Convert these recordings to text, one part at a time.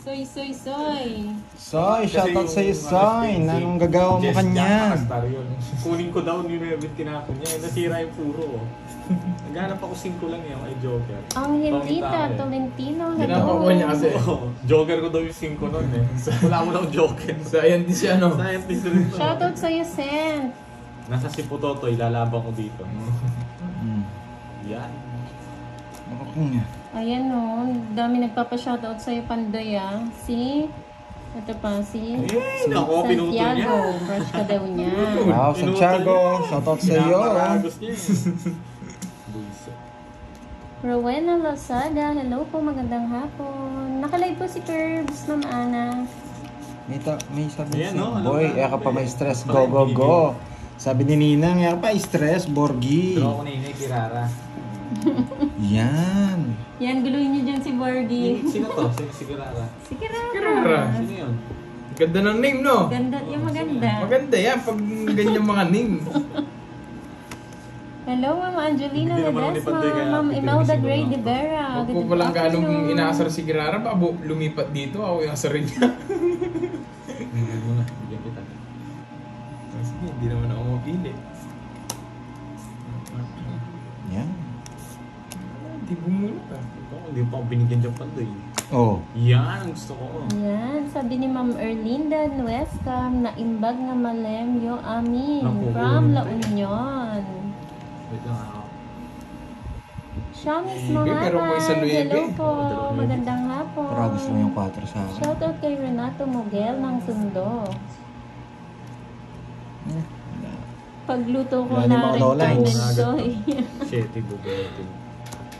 Soy. Soy, shoutout sa'yo, Soy. Anong gagawa mo kanya? Kunin ko daw ni Revit, tinapon niya. Nasira yung puro. Naghanap ako 5 lang yung ay Joker. Ang Hilita, Tolentino, Ginagawa niya kasi. Joker ko daw yung 5 nun eh. Wala mo lang Joker. Scientist siya, no? Scientist rin to. Shoutout sa'yo, Sen. Nasa si Putoto, ilalaban ko dito. Yan. Ako nga. Ayan o, dami nagpapa-shoutout sa'yo, Pandoy ah. Ito pa, Ako, pinutol niya. Santiago, crush ka daw niya. Wow, Santiago, shoutout sa'yo. Pinaparagos niya Rowena Lozada, hello po, magandang hapon. Nakalive po si Curbs, Ma'am Ana. May sabi Ayan, siya, no? boy, ka pa may stress, go. Sabi ni Ninang, ka pa stress, Borgi. Draw ko na yun, Kirara. Yan. Yan, guluhin niyo dyan si Borgie. Sino to? Si Kirara. Si Kirara. Sino yun? Ganda ng name, no? Ganda, yung maganda. Maganda yan pag ganyan mga name. Hello, Ma'am Angelina Hindi naman Ledesma, nilipad kayo, Ma'am kaya Imelda pinag-isipan Gray lang de ako. Vera. Huwag ko palang ganong inaasar si Girara, baka lumipat dito, ako yung asarin niya. Hindi mo na, bigyan kita. Sige, hindi naman ako mapili. Yan. Hindi bumula ka. Hindi pa ako binigyan dyan Pandoy. Oh. Yan, gusto ko. Yan, sabi ni Ma'am Erlinda Nuescam na imbag nga malem yo amin Naku, from La hindi. Union. Wait lang ako. Shamis Pero Mohamed, may sa Nueve. hello po, magandang hapon. Pero gusto mo yung 4 sa akin. Shoutout kay Renato Moguel ng Sundo. Pagluto ko Wala ni na mga rin lolines. Mendoy. Shitty, bubunutin.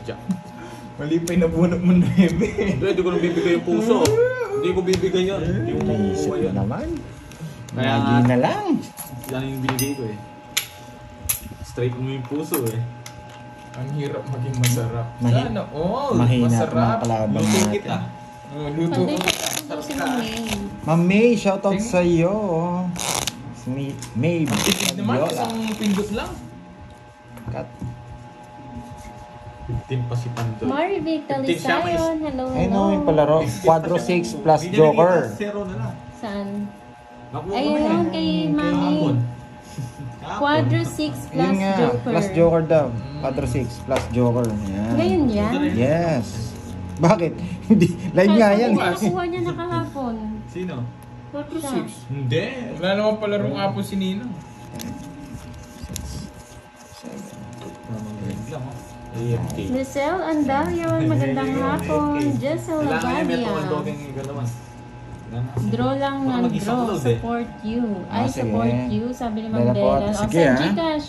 Diyan. Mali pa yung nabunot mo na Ebe. Hindi ko nang bibigay yung puso. Hindi ko bibigay yan. Yung Naisip makukuha mo yan. naman. Kaya Lagi na lang. yan yung binigay ko eh. Straight mo yung puso eh. Ang hirap maging masarap. Mahi- Sana all Mahina masarap. pa mga kalaban Luto natin. kita. Luto Pandoy ko. ko po si Ma'am May. Ma'am May, shoutout sa'yo. Si May. Tipid naman, isang pindot lang. Kat. 15 pa si Pandoy. Marvic Talisayon, hello, Ay hello. no, yung palaro. Quadro 6 plus Joker. Zero na lang. Saan? Nakuha ko na Ayun, yan. kay Kahapon. Mami. Kahapon. Quadro 6 plus Yun nga, Joker. plus Joker daw. Quadro 6 plus Joker. Yan. Ngayon yan? Yes. Bakit? Hindi. Live nga yan. Ay, nakuha niya na kahapon. Sino? Siya. Hindi. Wala naman pala rong apo si Ninang. Wait lang oh. AFK. Lucelle Andalion, magandang hapon. Jessel Kailangan yung meto ang Labadia. dogeng galawan. Draw lang Baka ng mag-isang draw. load eh. Support you. Ay, Ah, sige. support you. Sabi ni Ma'am Bella po. Bella. O, Sige, sa ah. Gcash.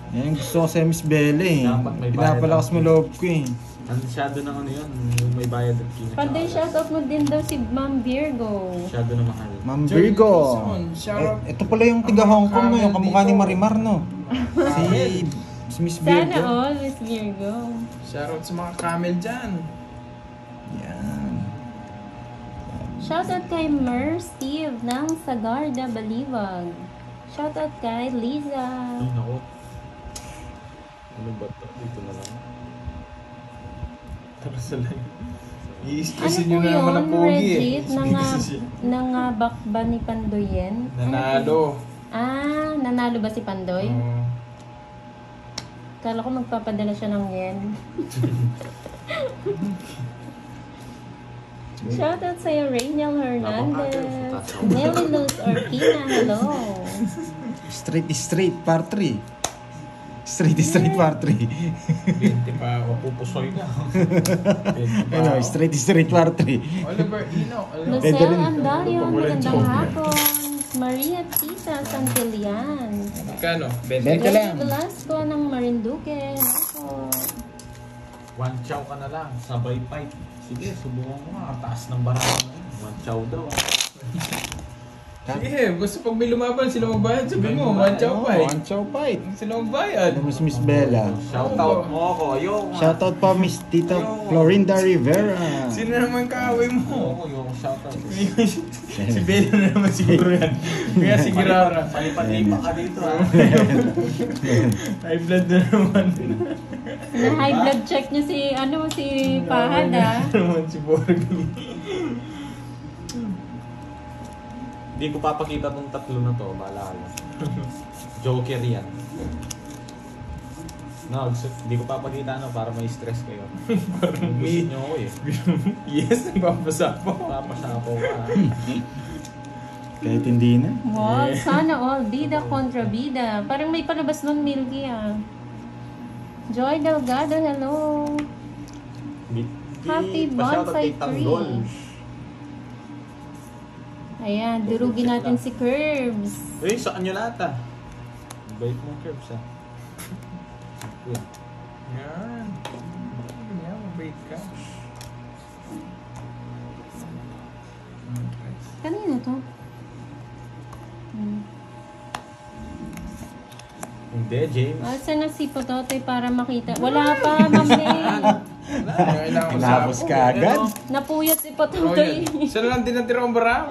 Yan yung gusto ko sa Miss Belle eh. Dapat may bayad Pinapalakas ako. mo loob ko eh. Ang masyado ng ano yun, yung may bayad at kina. Panday shoutout mo din daw si Ma'am Virgo. Masyado na mahal. Ma'am Virgo. Ito pala yung tiga Hong Kong no, yung kamukha ni Marimar no. Si Miss Sana Virgo. all, Miss Virgo. Shoutout sa mga camel dyan. Yan. Shoutout kay Mer Steve ng Sagarda, Baliwag. Shoutout kay Liza. Ay, naku. Ano ba ito? Dito na lang. Tara sa lang. Ano I-stressin po nyo na naman ang yun, pogi eh. Regit? Nangabak ba ni Pandoy yan? Nanalo. Ah, nanalo ba si Pandoy? Oo. Kala ko magpapadala siya ng yen. Shoutout sa'yo, Rainiel Hernandez. Nelly Luz Orpina, hello. Straight part 3. Straight part 3. 20 pa ako. Pupusoy na. Ano, straight part 3. Oliver Eno. Lucelle Andalion, magandang hapon. Maria Tita Santilian. Magkano? 20 Gary lang. Velasco ng Marinduque. Ako. One chow ka na lang. Sabay fight. Sige, subukan mo nga. Taas ng barang mo. One chow daw. Sige, basta pag may lumaban sila magbayad, sabi mo, one chow pa eh. One chow fight. Sila magbayad. Ano Miss Bella? Shoutout mo ako. Ayoko nga. Shoutout pa Miss Tita Florinda Rivera. Sino naman kaaway mo? Ayoko shoutout. Si Bella na naman siguro yan. Kaya si Girara. Palipat-lipat ka dito ha. High blood na naman. Na high blood check niya si Pahad ah. naman si Borgie. Hindi ko papakita tong tatlo na to, bahala ka lang. Joker yan. No, hindi ko papakita para may stress kayo. Gusto nyo ako eh. Yes, nagpapasapo. Papasapo ka. Kahit hindi na. Wow, sana all. Bida kontra bida. Parang may palabas nun, Milky ah. Joy Delgado, hello. Happy Bonsai Tree. Ayan, durugin natin si Curbs. Eh, saan nyo lahat ah? Bait mo, Curbs ah. Yan. Yan, mabait ka. Kanino to? Hindi, James. Saan na si Pototoy para makita? Wala pa, Ma'am May. Hinapos ka agad. Napuyat si Oh, Pototoy. yan. Siya na lang din natira ang bara.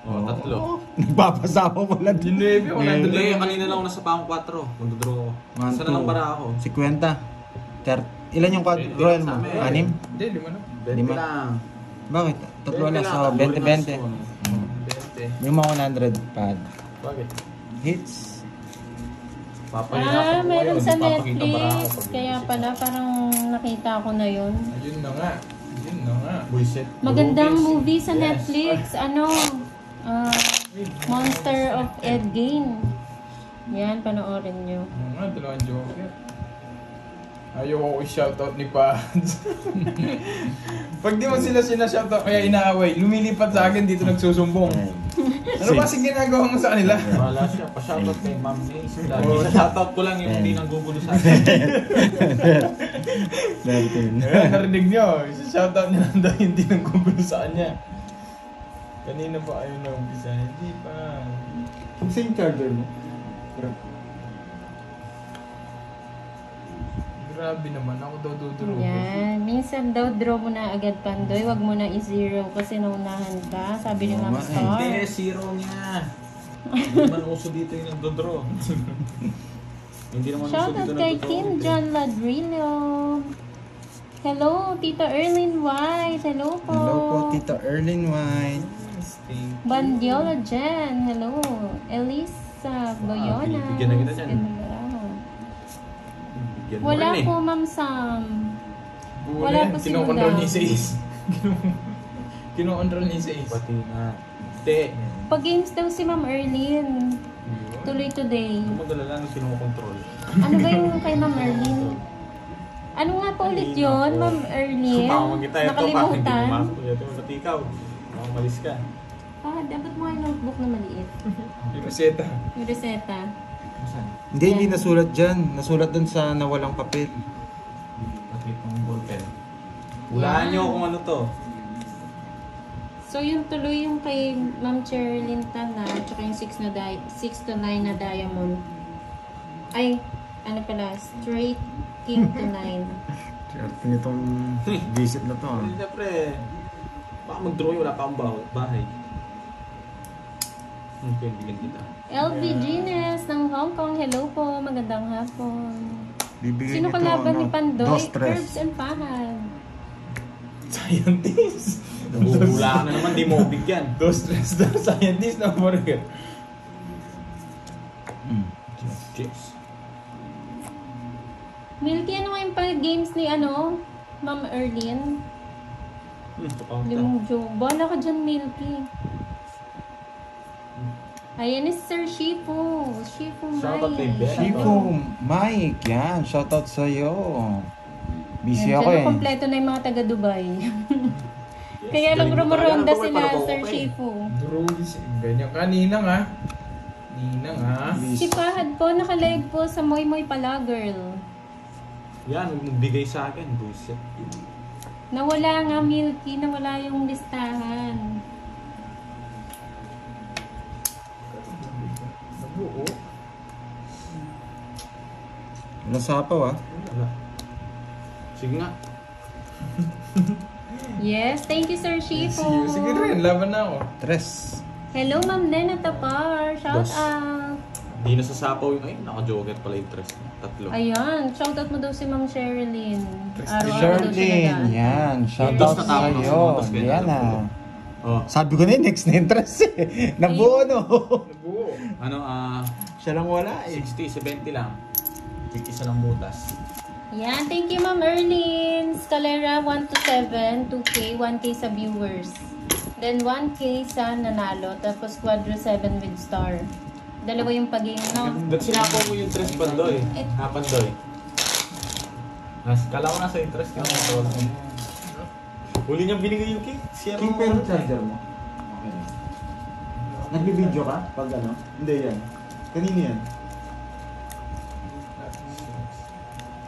Oh, tatlo. Nagpapasama mo lang din. Yung 9, wala Eh, doon Hindi, lang. kanina lang ako nasa pang 4. Magdodraw ako. One, Saan na lang two. bara ako? 50. Ilan yung royal mo? 6? Hindi, 5 na. 20 Lima. lang. Bakit? Tatlo 20 lang. lang, So, tatlo 20-20. lang. 20. Yung mga 100 pad. Bakit? Hits. Papahirapan ko Meron ngayon, sa papakita bara ako Netflix. pag Kaya buwisit. pala, parang nakita ko na yun. Ayun na nga. Ayun na nga. Buwisit. Magandang Rubies. movie sa Yes. Netflix. Monster of Ed Gein. Yan, panoorin nyo. Ano nga, dalawang Joker. Ayaw ko i-shoutout ni Pads. Pag di mo sila sinashoutout kaya inaaway, lumilipat sa akin dito nagsusumbong. Ano ba kasing ginagawa mo sa kanila? Wala siya. Pa-shoutout kay Ma'am Nace. Isa-shoutout ko lang yung hindi nanggugulo sa akin. Kaya narinig nyo, isa-shoutout niya lang daw yung hindi nagkugulo sa kanya. Kanina pa ayaw na umpisa, hindi pa. Kung saan yung charger mo? Grabe naman, ako daw duduro. Yan. Minsan daw draw mo na agad, Pandoy. Wag mo na i-zero kasi naunahan ka. Sabi ni Oo Ma'am nga eh. Star. Hindi, zero niya. Hindi man uso dito yung nagdodraw. Hindi naman uso Shoutout dito kay nagdodraw. Kim John Ladrillo. Hello, Tita Erlyn White. Hello po. Hello po, Tita Erlyn White. Bandiola Jen. Hello. Elisa Boyona. bibigyan na kita dyan. Bigyan mo Wala rin eh. po, Ma'am Sam. Wala Wala po si Kinokontrol Lula. niya sa is. Kinokontrol niya sa is. Pati nga. Hindi. Pag-games daw si Ma'am Erlyn. Tuloy today. Hindi mo dalala nung kinukontrol. Ano ba yung kay Ma'am Erlyn? Ano nga po ulit yun, Ma'am Erlyn? Sumawag kita ito. Bakit hindi Nakalimutan. pumasok? Ito, pati ikaw. Malis ka. Dapat mo yung notebook na maliit. Yung reseta. Yung reseta. Hindi nasulat dyan. Nasulat dun sa nawalang papel. Bakit ng ballpen? Hulaan nyo kung ano to. So yung tuloy yung kay Ma'am Cherilyn Tana at saka yung 6 to 9 na diamond. Ay, ano pala, straight king to 9. Swerte nitong visit na to. ah. Siyempre, baka mag-draw wala pa akong bahay. Pwede kita. LV Gines ng Hong Kong, hello po, magandang hapon. Bibigay Sino nito, kalaban ano, ni Pandoy? dos, tres. Curbs and Fahad. Scientist. Nabuhula na naman, di mo bigyan. Dos stress daw scientist na burger. Cheers. Milky, ano nga yung games ni Ma'am Erlyn? Kapag Limong joke. Bala ka dyan, Milky. Ayan is Sir Shifu. Shifu Shoutout kay Mike. Ben. Shifu, Mike, yan. Shoutout sa'yo. Busy Yan, ako dyan eh. kompleto na yung mga taga Dubai. Kaya lang rumuronda sila, Sir Shifu. Drugs. Ganyan ka, Ninang ha. Ninang ha. Si Fahad po, nakalive po sa Moy Moy Pala Girl. Yan, magbigay sa akin. Bullshit. Nawala nga, Milky. Nawala yung listahan. Nabuo. Wala sapaw ah. Wala. Sige nga. Yes, thank you, Sir Shifu. Sige rin, laban na ako. Tres. Hello, Ma'am Nena Tapar. Shout Dos. out. Di na sasapaw yung, ay, naka-joker pala yung tres. Tatlo. Ayan, shout out mo daw si Ma'am Sherilyn. Araw-araw daw siya Sherlyn, nagaan. yan. Shoutout Dos na tama, sa'yo. dos kayo, Yan tatlo. ah. Oh, Sabi ko na yun, next na interest eh. Nabuo no. Nabuo. ano, Siya lang wala eh. 60, 70 lang. Tig isa ng butas. Yan, thank you Ma'am Erlyn. Scalera 1 to 7, 2K, 1K sa viewers. Then 1K sa nanalo, tapos Quadro 7 with star. Dalawa yung pag-game, no? Ba't sinako mo yung interest Pandoy? Pandoy. Kala ko nasa interest ka. Huli niyang binigay yung cake. King pero charger mo. Okay. Nagbibideo ka? Pag ano? Hindi yan. Kanino yan?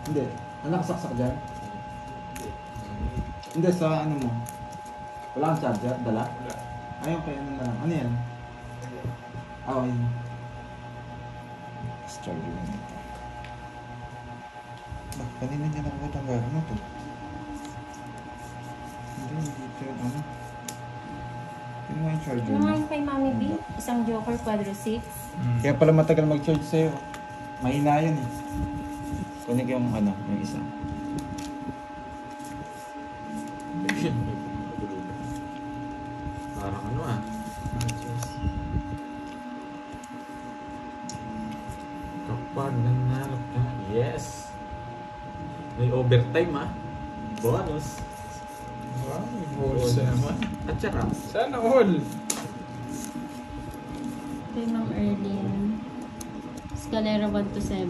Hindi. Nakasaksak dyan? Hindi, sa ano mo? Wala kang charger? Dala? Ayun kay ano na lang. Ano yan? Ayun. Mas charger mo ito. Kanina niya nakuha ang gano'n na to. Hindi ito yung ano. Yun nga yung charger Ano mo. nga yung kay Mami B? Isang Joker, Quadro 6. Kaya pala matagal mag-charge sa'yo. Mahina yun eh. Kunig yung ano, yung isa. Parang ano Kapag nanalo ka, yes! May overtime bonus. Wow, may bonus na naman. At saka, Sana all. Kay Ma'am Erlyn. Scalera 1 to 7.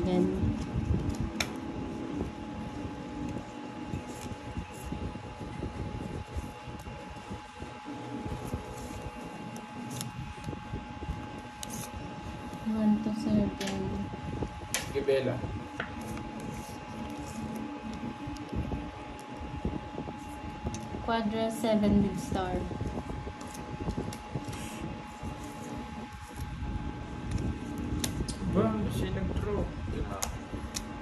One to 7. Sige, Bella. Quadra 7 with star. Ba, siya nag-draw.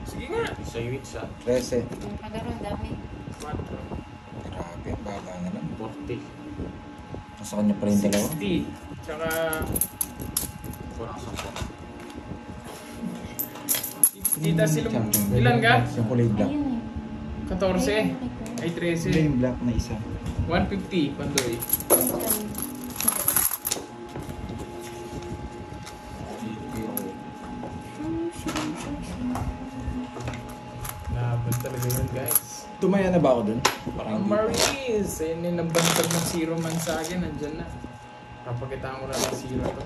Sige nga. isa yung itsa, 13. Yung palaro, dami. 4. Grabe, baba na lang. 40. Nasa kanya pa rin dalawa. 60. Tsaka... Kurang 10. Kita sila. Ilan ka? Yung kulay black. Ayun 14. Ay, Hindi 13. yung black na isa. 150, Pandoy. Laban talaga yun, guys. Tumaya na ba ako dun? Ang Maris! Ayun yung nabantag ng zero man sa akin. Nandyan na. Papakitaan ko na lang zero to.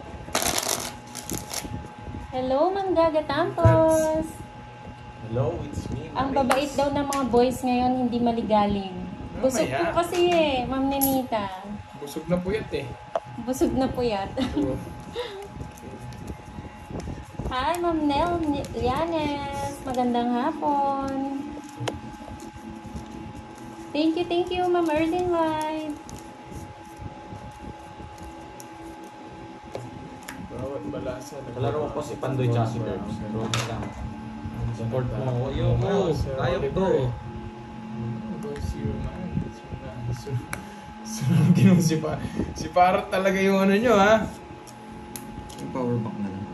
Hello, Manggaga Tampos! Hello, it's me. Ang babait daw ng mga boys ngayon, hindi maligaling. Busog Mamaya. po kasi Ma'am Nenita. Busog na puyat eh. Busog na puyat. So, Hi, Ma'am Nel Lianes. Magandang hapon. Thank you, Ma'am Erlyn White. bawat balasa. Kalaro ko si Pandoy tsaka si Derbs. Romy lang. Support mo. Ayoko. Ayaw ko. Zero man. Sunod si Parrot talaga yung ano nyo ha. Yung power bank na lang.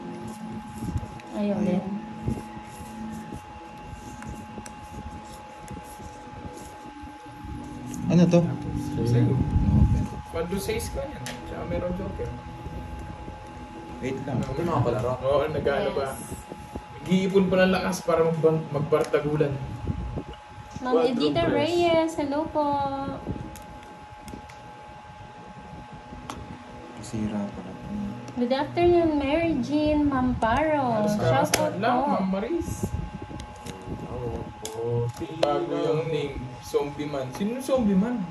Ayaw din. Ano to? Sa'yo. Open. Quadro 6 ka yan. Tsaka meron joker. Wait lang. Ito mga palaro. Oo, nag-ano ba? Nag-iipon pa ng lakas para magbartagulan. Ma'am Edita Reyes, hello po. Kasira pala. Good afternoon, Mary Jean Mamparo. Shout out lang, po. Ma'am Maris. Bago yung name, Zombie Man. Sino yung Zombie Man?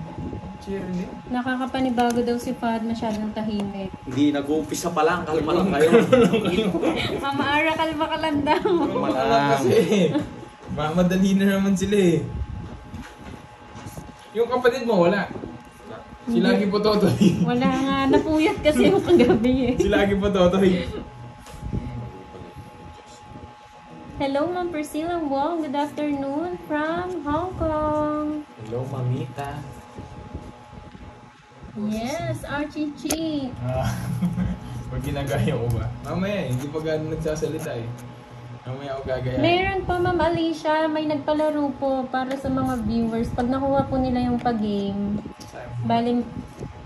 Cheerleader. Nakakapanibago daw si Fad, masyadong tahimik. Hindi, nag-uumpisa pa lang. Kalma lang kayo. Mama Ara, kalma ka lang daw. Wala lang kasi. Mamadali na naman sila eh. Yung kapatid mo, wala. Si Lagi po Totoy. Wala nga, napuyat kasi yung kagabi eh. Si Lagi po Totoy. Hello, Ma'am Priscilla Wong. Good afternoon from Hong Kong. Hello, mamita. Yes, Archie Chi. Pag ginagaya ko ba? Mamaya hindi pa gano'n nagsasalita eh. Mamaya ako gagaya. Meron po, Ma'am Alicia, may nagpalaro po para sa mga viewers. Pag nakuha po nila yung pag-game, bali,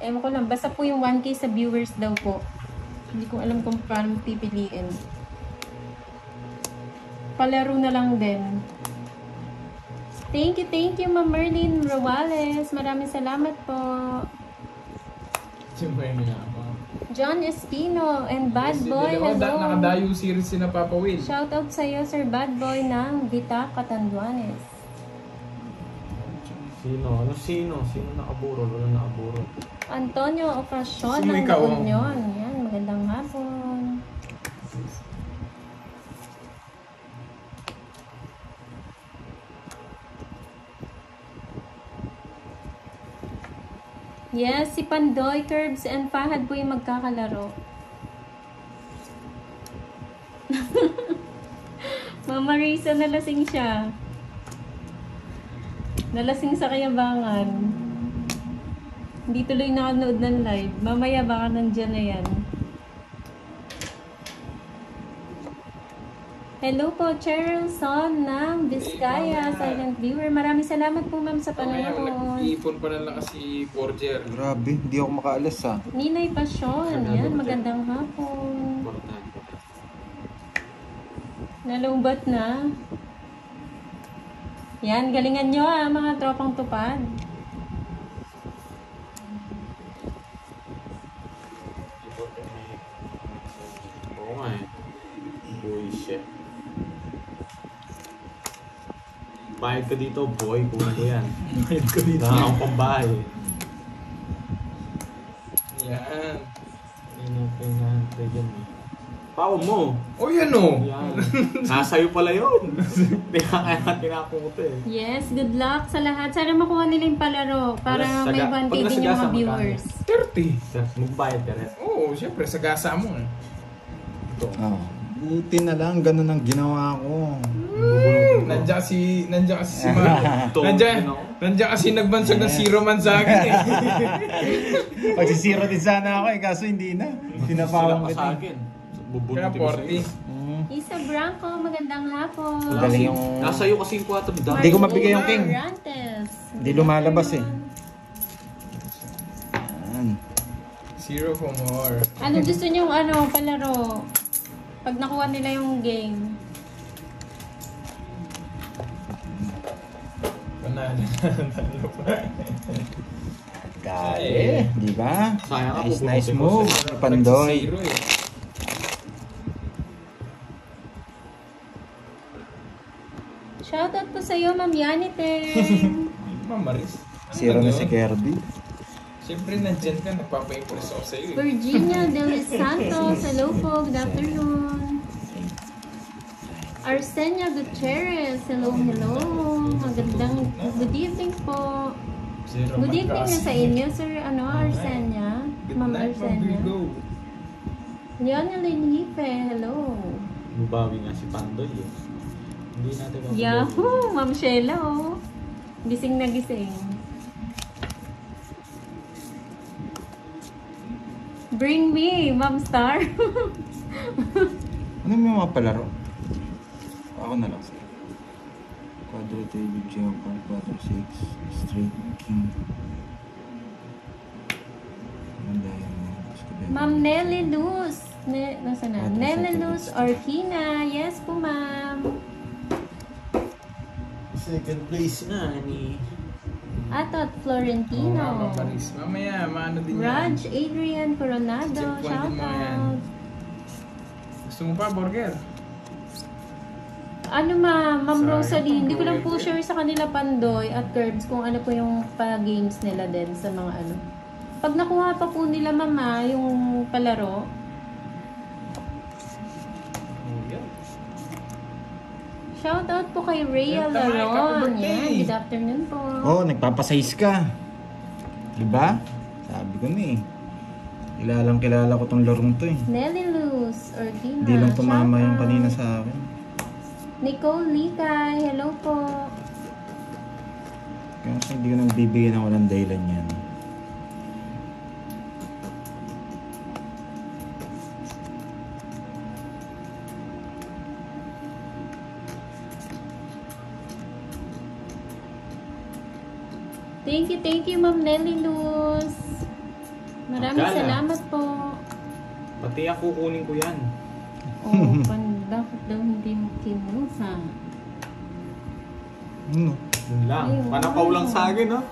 Ewan ko lang. Basta po yung 1K sa viewers daw po. Hindi ko alam kung paano pipiliin. Palaro na lang din. Thank you, Ma'am Merlin Rowales. Maraming salamat po. Siyempre yung ako. John Espino and Bad Boy, hello. Nakadayo series si na Papa Will. Shoutout sa iyo, Sir Bad Boy ng Vita Catanduanes. Sino? Sino nakaburo? Wala nakaburo. Antonio Ocasio Sino ng ikaw? Union. Yan, magandang hapon. Yes, si Pandoy, Curbs, and Fahad po yung magkakalaro. Mama Risa, nalasing siya. Nalasing sa Kayabangan. Hindi tuloy nakanood ng live. Mamaya baka nandyan na yan. Hello po, Cheryl Son ng Vizcaya, silent viewer. Maraming salamat po, ma'am, sa panonood. Iipon pa na lang kasi Borger. Grabe, hindi ako makaalis ha. Ninay Pasyon, yan, magandang hapon. Nalumbat na. Yan, galingan nyo mga tropang tupad. Oo nga eh. Bullshit. Bayad ka dito, boy. Kung ano yan. Bayad ka dito. Nakakang pambahay. Yan. Pinahantay yan eh. Pao mo! Oh, yan o! Yan. Nasa'yo pala yun. Hindi ka kaya tinapunta eh. Yes, good luck sa lahat. Sana makuha nila yung palaro para may Pag 1K din yung mga nasagasa, viewers. 30. Magbayad ka rin. Oo, siyempre, sagasa mo eh. Ito. Oh. Buti na lang, ganun ang ginawa ko. Nandiyan kasi si Mark. Nandiyan kasi nagbansag ng zero man sa akin eh. Pagsisiro din sana ako kaso hindi na. Pinapawang Sila pa sa kita. akin. Kaya Bubulutin ko sa'yo. 40. Isa Branco, magandang hapon. Galing yung... Nasa'yo kasi yung 4 dami. Hindi ko mabigay yung king. Rantes. Hindi lumalabas eh. Yan. Zero for more. Ano gusto nyo palaro? Pag nakuha nila yung game. Panalo pa. Dali. Di ba? Sayang ako, Nice bumuti ko move. sa'yo. Pandoy. Zero eh. Shoutout po sa iyo, Ma'am Yanite. Mamaris. Zero na si Kirby. Siyempre, nandyan ka. Nagpapa-impress ako sa'yo eh. Virginia de los Santos, hello po, good afternoon. Arsenia Gutierrez, hello. Magandang good evening po. Zero Good evening na Magkasi. sa inyo, Sir Arsenia. Good Ma'am night, Arsenia. Mabigo. Leonelyn Hipe, hello. Bubawi nga si Pandoy eh. Hindi natin mabubawi. Yahoo! Ma'am Sheila, oh. Gising na gising. Bring me, Ma'am Star. Ano yung mga palaro? Ako na lang sir. Quadro, table, geopard, quadro, 6, straight, king. Ma'am Nelly Luz. Nasa na? Nelly Luz Orkina. Yes po, ma'am. Second place na ni... Atot Oo, Florentino. Mamaris. Mamaya, maano din yan. Raj Adrian Coronado. Check point din mo yan. Shoutout. Gusto mo pa, burger? Ano Ma'am Sayang, Rosalie, hindi ko lang po burger. sure sa kanila Pandoy at Curbs kung ano po yung pa-games nila din sa mga ano. Pag nakuha pa po nila mama yung palaro, shoutout po kay Rhea Yan, tama, happy Laron. birthday. Yan, good afternoon po. Oh, nagpapasize ka. Diba? Sabi ko na eh. Kilala ko tong larong to eh. Nelly Luz Orkina. Hindi lang tumama yung shoutout. kanina sa akin. Nicole Likay, hello po. Kaya kasi hindi ko nang bibigyan ng walang dahilan yan. Thank you, Ma'am Nelly Luz. Maraming Gala. salamat po. Pati ako kunin ko yan. Oh, bakit daw hindi mo kinuha? Ano? Yun lang. Ayun. Panapaw lang sa akin, no?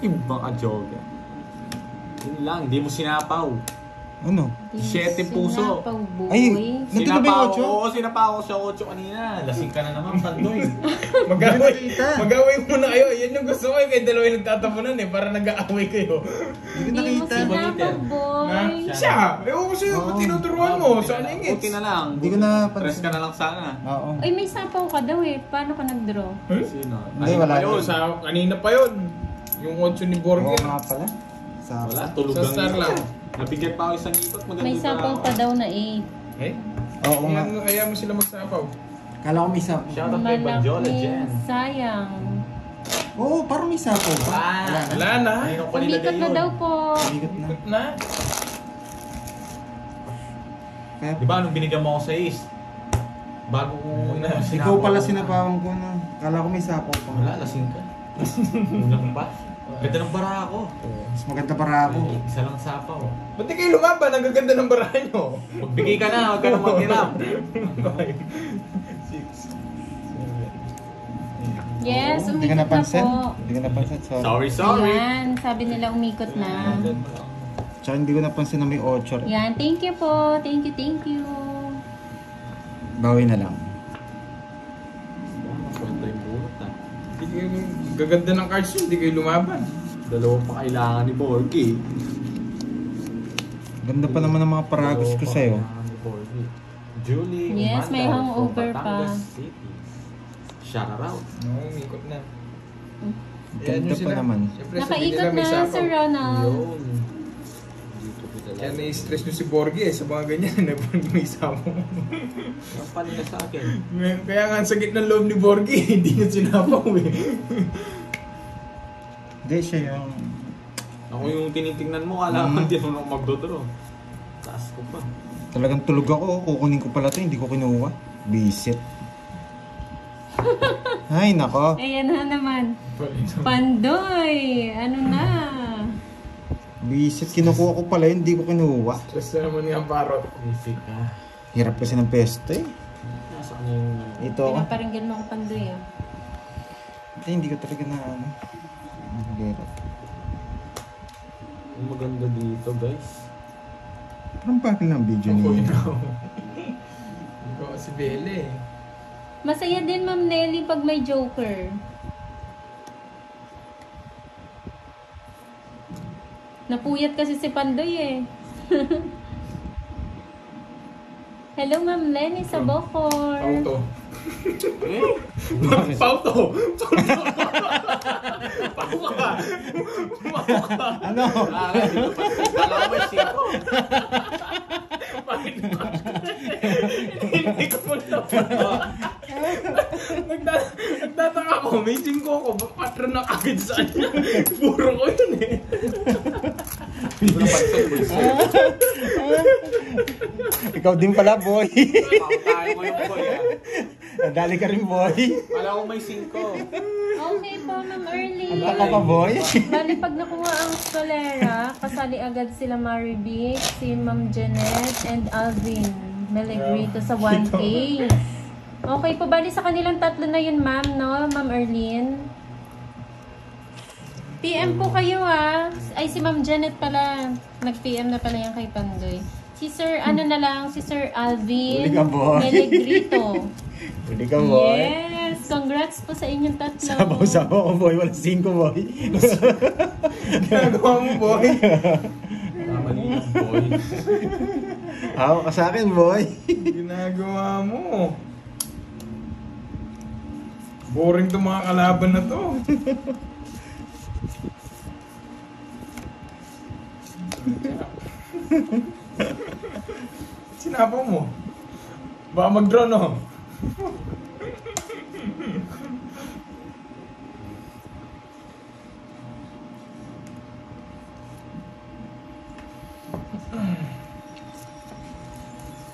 Ibang ka-joke. Yun lang, hindi mo sinapaw. Ano? 7 puso. Sinapaw, boy. Ay, nandito ba yung 8? Oo, sinapaw ko sa 8 kanina. Lasing ka na naman, Pandoy. Mag-away muna kayo. Yan yung gusto ko kayo dalawa yung nagtatapunan para nag-aaway kayo. Hindi ko Hindi mo nakita. sinapaw, boy. Siya! Ewan ko sa'yo, Oo. tinuturuan mo. Saan ingits? Buti na lang. Hindi ko na Press ka na lang sana. Oo. Ay, may sapaw ka daw eh. Paano ka nag-draw? Sino? Hindi, wala. Ayun, kanina pa yun. Yung 8 ni Oo Borger. nga pala. Sa Wala, tulog Sa lang star dito. lang. Nabigyan pa ako isang ipot. May sapaw pa daw na 8. Eh? Oo nga. Kaya mo sila magsapaw. Kala ko may sapo. Shout out kay Banjola, Malaki. Jen. Sayang. Oo, parang may sapo pa. Wala na. Ayun ko nilagay Umikot na yun. daw po. Bigot na. Ikot na. Kaya, Di ba, nung binigyan mo ako sa is, bago ko ikaw pala sinapawang ko na. Kala ko may sapo pa. Wala, lasing ka. Unang pa. Ganda ng bara ako. Mas maganda para ako. Isa lang sapaw. Ba't di kayo lumaban? Ang gaganda ng barahan nyo. Magbigay ka na, huwag ka na maghiram. 6, 7, Yes, Oo, Hindi ka umikot na napansin? po. Hindi ka napansin. Sorry. Sorry. Ayan, sabi nila umikot na. Tsaka hindi ko napansin na may 8. Yan, thank you po. Thank you, thank you. Bawi na lang. Kwento yung bulot ah. Gaganda ng cards yun. Hindi kayo lumaban. Dalawa pa kailangan ni Borgie. Ganda pa naman ng mga paragos ko sa'yo. Julie, Yes, may Umanda hangover from pa. Batangas City. Shout out. No, umikot na. Ganda pa naman. Siyempre, sabi Nakaikot nila may na, sapaw. Sir Ronald. Yun. Dito ko talaga. Kaya nai-stress nyo si Borgie sa mga ganyan. May sapaw. Napanin ka sa akin. Kaya nga, ang sakit ng loob ni Borgie. Hindi niya sinapaw eh. Hindi siya yung... Ako yung tinitingnan mo, kala ko hindi mo magdodraw. Taas ko pa. Talagang tulog ako. Kukunin ko pala ito. Hindi ko kinuha. Bisit. Ay, nako. Ayan na naman. Pandoy! Ano na? Bisit. Kinukuha ko pala. Hindi ko kinuha. Stress na naman yung parot. Easy ka. Hirap kasi ng pesto eh. Nasa kanya yung... Ito. Pinaparinggan mo ako, Pandoy ah. Hindi ko talaga na ano. Hirap. Ang maganda dito, guys. Parang bakit ng video niyo? Ikaw si Bele eh. Masaya din, Ma'am Nelly, pag may joker. Napuyat kasi si Pandoy eh. Hello, Ma'am Lenny sa Bocor. Pauto. Eh? Pauto! Pauto ka! Ano? Kala ko may siko. Hindi ko mo nagtataka ko, may 5 ako, ba't patron na kagad sa kanya? Puro ko yun eh. Ikaw din pala, boy. Pakutahin mo yung boy, ah. Nadali ka rin, boy. Kala ko may 5. Okay po, Ma'am Early. Ang ka pa, boy. Bali, pag nakuha ang Solera, kasali agad sila Marivic, si Ma'am Janet, and Alvin. Melegrito sa 1K. Okay po, bali sa kanilang tatlo na yun, ma'am, no? Ma'am Erlyn. PM po kayo, ah. Ay, si Ma'am Janet pala. Nag-PM na pala yan kay Pandoy. Si Sir, ano na lang, si Sir Alvin. Huli ka, boy. Melegrito. Hindi ka, boy. Yes! Congrats po sa inyong tatlo. Sabaw-sabaw ko, boy. Walang 5, boy. Ginagawa mo, boy. Mali yung boy. Hawak ka sa akin, boy. Ginagawa mo. Boring itong mga kalaban na to. Sinapaw mo. Baka mag-draw, no?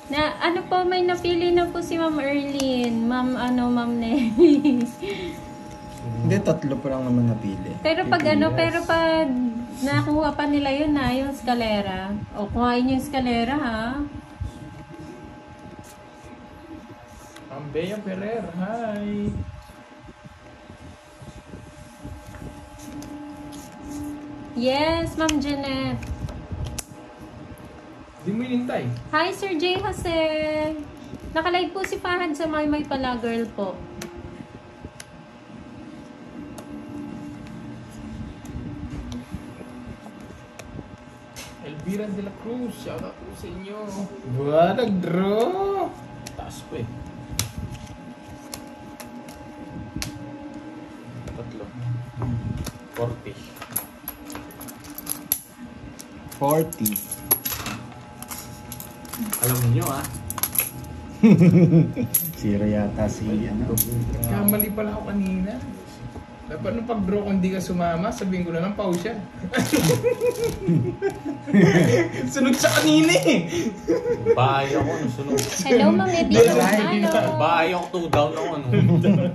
Na ano po, may napili na po si Ma'am Erlyn. Ma'am Nelly. Hindi, 3 pa lang naman napili. Pero pag ano, pero pag Nakuha pa nila yun na, yung Scalera. O, kuhain yung Scalera ha. Ang Bea Ferrer, hi! Yes, Ma'am Janet. Di mo inintay. Hi, Sir J. Jose. Nakalive po si Fahad sa May Pala Girl po. Elvira de la Cruz, shoutout po sa inyo. Wow, nag-draw! Taas pa eh. Tatlo. 40. 40. Alam niyo ah. Zero yata si ano. Kamali pala ako kanina. Dapat nung pag-draw ko hindi ka sumama, sabihin ko na lang pause siya. Sunod sa kanina eh. Bahay ako, sunod. Hello, Ma'am Eddie Gonzalo. Bahay ako 2 down ako ano.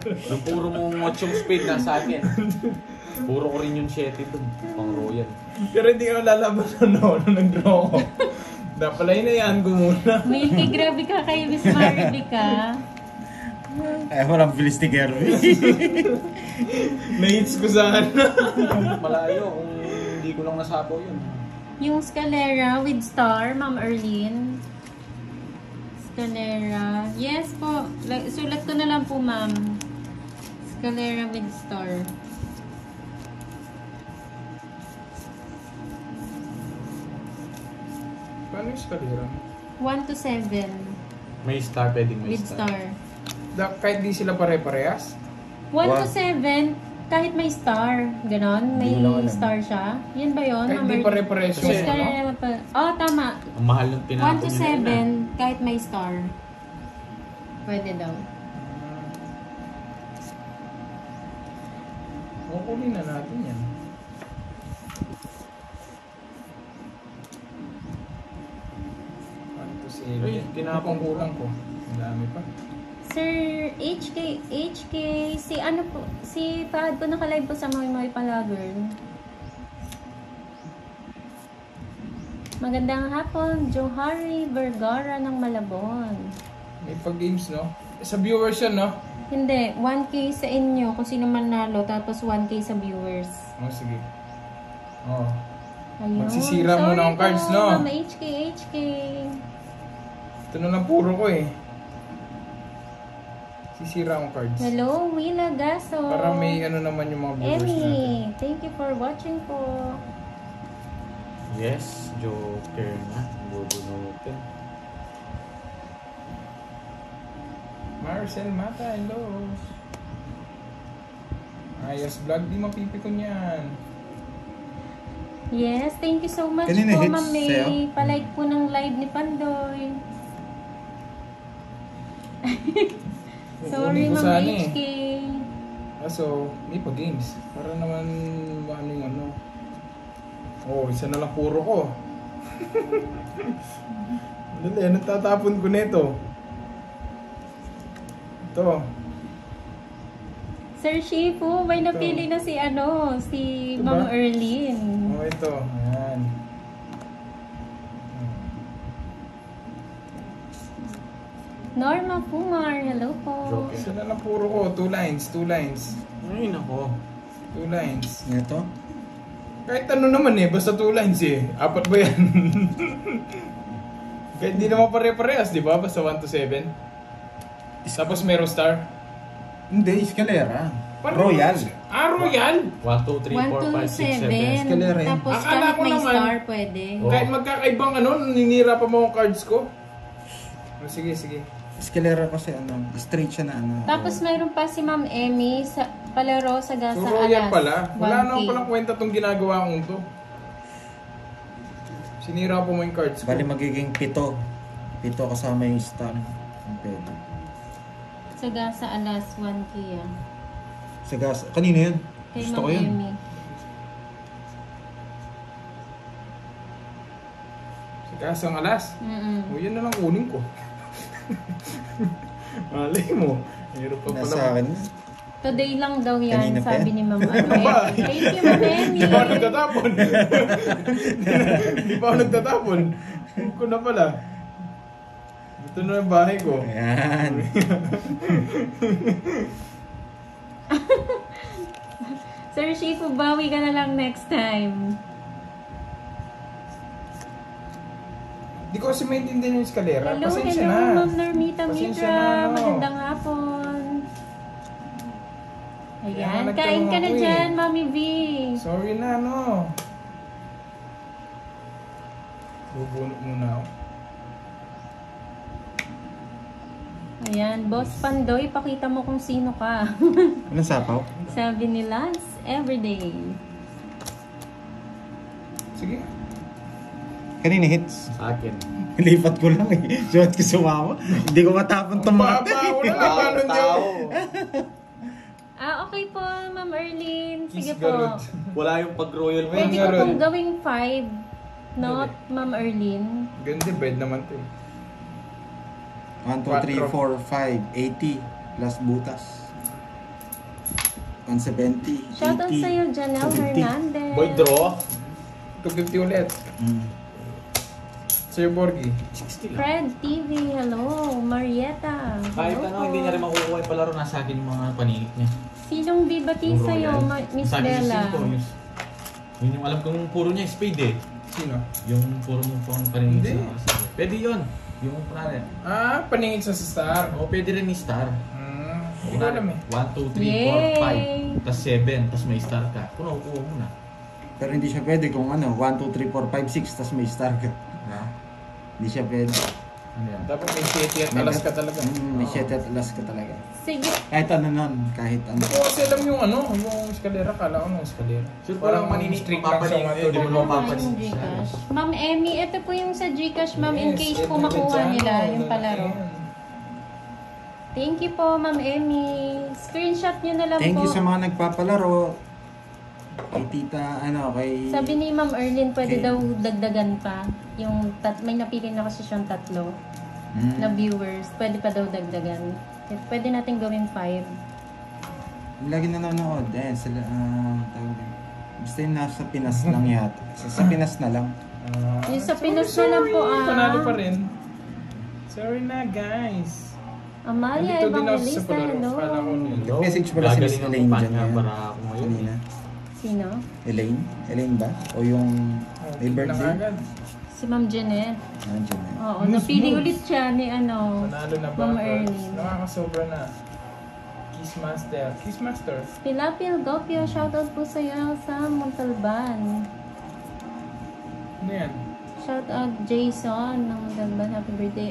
Yung puro mong 8 speed nasa akin. Puro ko rin yung 7 doon. Pang royal. Pero hindi ka lalaban nung nag-draw ko. Napalay na yan ko muna. Milky, grabe ka kay Miss Maribik ka. Ay, walang bilis ni Gerby. Na-hits ko sana. Malayo kung hindi ko lang nasabaw yun. Yung Scalera with star, Ma'am Erlene. Scalera. Yes po. Sulat ko na lang po, Ma'am. Scalera with star. Paano yung Scalera? 1 to 7 May star, pwedeng may with star. star. Kahit di sila pare-parehas? 1 to 7, kahit may star. Ganon, may Hindi ko lang alam. star siya. Yan ba yun? Kahit Ma'am di Erlene? pare-parehas yung Kasi- ano? Scalera pa. Oh, tama. Ang mahal ng 1 tinapon to nila. 7, kahit may star. Pwede daw. Kukunin na natin yan. Ano to si Ay, tinapon ko. kulang ko. Ang dami pa. Sir HK, si ano po, si Fahad po nakalive po sa Moy Pala Girl. Magandang hapon, Johari Vergara ng Malabon. May pag-games, no? Sa viewers yan, no? Hindi, 1K sa inyo kung sino man nalo, tapos 1K sa viewers. Oh, sige. Oh. Ayun. Magsisira muna ang cards, po, no? Ma'am HK. Ito na lang puro ko eh. Sisira ang cards. Hello, Willa Gaso. Para may ano naman yung mga viewers natin. Emmy, thank you for watching po. Yes, Joker na. Bubunutin. Marcel Mata, hello. Ayos vlog, di mapipikon yan. Yes, thank you so much Kanina po, hits Ma'am May. sa'yo? Palike po ng live ni Pandoy. Sorry, Kukunin ko Ma'am sana eh. HK. Kaso, hindi pa games. Para naman ano yung ano. Oh, isa na lang puro ko. Dali, anong tatapon ko nito? Ito. Sir Shifu, may napili na si Ito Ma'am ba? Erlene. Oh, ito. Ayan. Norma Pumar, hello po. Joker. Isa na lang puro ko. 2 lines, 2 lines. Ay, nako. 2 lines. Ito? Kahit ano naman eh, basta 2 lines eh. 4 ba yan? Kahit di naman pare-parehas, di ba? Basta 1 to 7. Tapos meron star. Hindi, Scalera. Paano? Royal. Ah, Royal? 1, 2, 3, 4, 5, 6, 7. 1 to 7. Escalera yan. Tapos Akala kahit ko may naman- star, pwede. Oh. Kahit magkakaibang ano, ninira pa mo ang cards ko. Oh, sige, sige. Scalera kasi ano, straight siya na ano. Tapos mayroon pa si Ma'am Emmy sa palaro sa Gasa So, Royal Alas. pala. Wala 1K. naman palang kwenta tong ginagawa kong to. Sinira po mo yung cards ko. Bali magiging 7. 7 kasama yung star. Ang pwede. Sa Gasa Alas, 1K yan. Sa gas. Kanina yun. Kay Gusto Ma'am ko yun. Emmy. Sa kasang alas. O, yan na lang kunin ko. Malay mo. Hirap pa Nasa pala. akin. Today lang daw yan, Kanina pa sabi yan? ni Ma'am Anuel. Thank you, Ma'am Emmy. Hindi pa ako nagtatapon. Hindi pa ako nagtatapon. Huwag ko na pala. Ito na yung bahay ko. Ayan. Sir Shifu, bawi ka na lang next time. Hindi ko kasi maintindihan yung eskalera. Hello, Pasensya hello, na. Ma'am Normita Pasensya Mitra. na, ano. Magandang hapon. Ayan, Kaya kain ka na nagtanong ako dyan, Mami V. Sorry na, no. Bubunot muna ako. Ayan, Boss Pandoy, pakita mo kung sino ka. Anong sapaw? Sabi ni Lance, everyday. Sige. Kanina hits. Sa akin. Lipat ko lang eh. Suot ko sumama. Hindi ko matapon itong mga Baba, wala na paano nyo. Okay po, Ma'am Erlyn. Sige Kiss po. galot. Wala yung pag-royal mo. Pwede ko Meron. pong gawing 5, not Ma'am Erlyn. Ganda, bed naman to eh. 1, 2, 3, 4, 5, 80 plus butas. 170, 80. Shoutout sa'yo, Janelle 250. Hernandez. Boy, draw. 250 ulit. Sir Borgie. 60 lang. Fred TV, hello. Marietta. Kahit hello ano, po. hindi niya rin makukuha yung palaro. Nasa akin yung mga paningit niya. Sinong bibati Yung sa'yo, royal. Miss Sa akin Bella? yung 5 yun yung alam kong puro niya spade eh. Sino? Yung puro mong pang paningit Hindi. sa kasi. Pwede yun. Yung kunwari. Paningin sa star. O pwede rin ni star. Hindi ko alam eh. 1, 2, 3, Yay! 4, 5. Tapos 7. Tapos may star ka. Puno, kuha mo na. Pero hindi siya pwede kung ano, 1, 2, 3, 4, 5, 6, tapos may star ka. Ha? Hindi siya pwede. Ano yan? Dapat may shitty at alas ka talaga. May shit at alas ka talaga. Sige. Kahit ano nun, kahit ano. Hindi ko kasi alam yung yung eskalera. Kala ko ng eskalera. Sure, parang maninig strict lang sa mapapanig mga eh, di mo Ano mapapanig yung siya. Gcash? Ma'am Emmy, ito po yung sa Gcash, ma'am, in case po makuha nila yung palaro. Thank you po, Ma'am Emmy. Screenshot nyo na lang Thank po. you sa mga nagpapalaro. Kay tita, ano, kay... Sabi ni Ma'am Erlyn, pwede Okay. daw dagdagan pa. Yung may napili na kasi siyang 3 na viewers. Pwede pa daw dagdagan. Pwede natin gawin 5. Lagi nanonood. Sila, tawag din. Basta yung nasa Pinas lang yata. Sa Pinas na lang. Yung sa Pinas na lang po, Panalo pa rin. Sorry na, guys. Amalia Nandito din ako sa Evangelista, palaro. hello. Kala ko nila. Nag-message pala si Miss Gagaling ang Elaine kumpanya dyan yan. para ako ngayon. Kanina. Sino? Elaine? Elaine ba? O yung may birthday? Agad. Si Ma'am Janet. Nandiyan na. Oo, Moves, napili moves. ulit siya ni ano. Panalo na ba? Ma'am Erlyn. Nakakasobra na. Kissmaster. Kissmaster. Tilapil Gopio, shoutout po sa iyo sa Montalban. Ano yan? Shoutout Jason ng Montalban, happy birthday.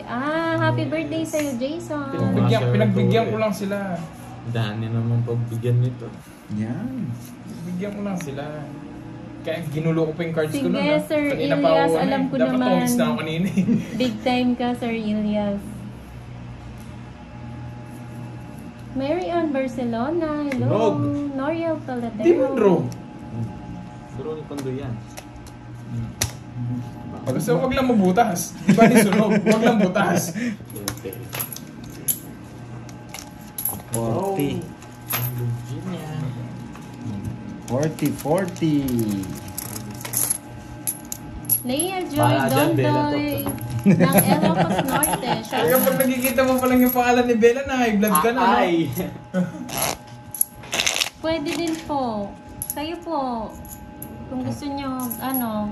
Happy birthday sa iyo, Jason. Pinagbigyan ko lang sila. Daan niya naman pagbigyan nito. Yan. Bigyan ko lang sila. Kaya ginulo ko pa yung cards ko Sige, nun. ah. Sir Kanina pa Ilyas, ako, alam ko dapat naman. tumis na ako kanina eh. Big time ka, Sir Ilyas. Mary Ann Barcelona, hello. Sunog. Noriel Paladero. Di mo draw. Draw ni Pandoy yan. Basta huwag lang mabutas. Di ba ni sunog? Huwag lang butas. Okay. 40. Virginia. 40. Leia Joy Bahala dyan, Bella, Dondoy ng Ilocos Norte. Kaya Shoutout. pag nakikita mo pa lang yung pangalan ni Bella na high blood ka na. no? Ay! Pwede din po. Kayo po. Kung gusto nyo, ano,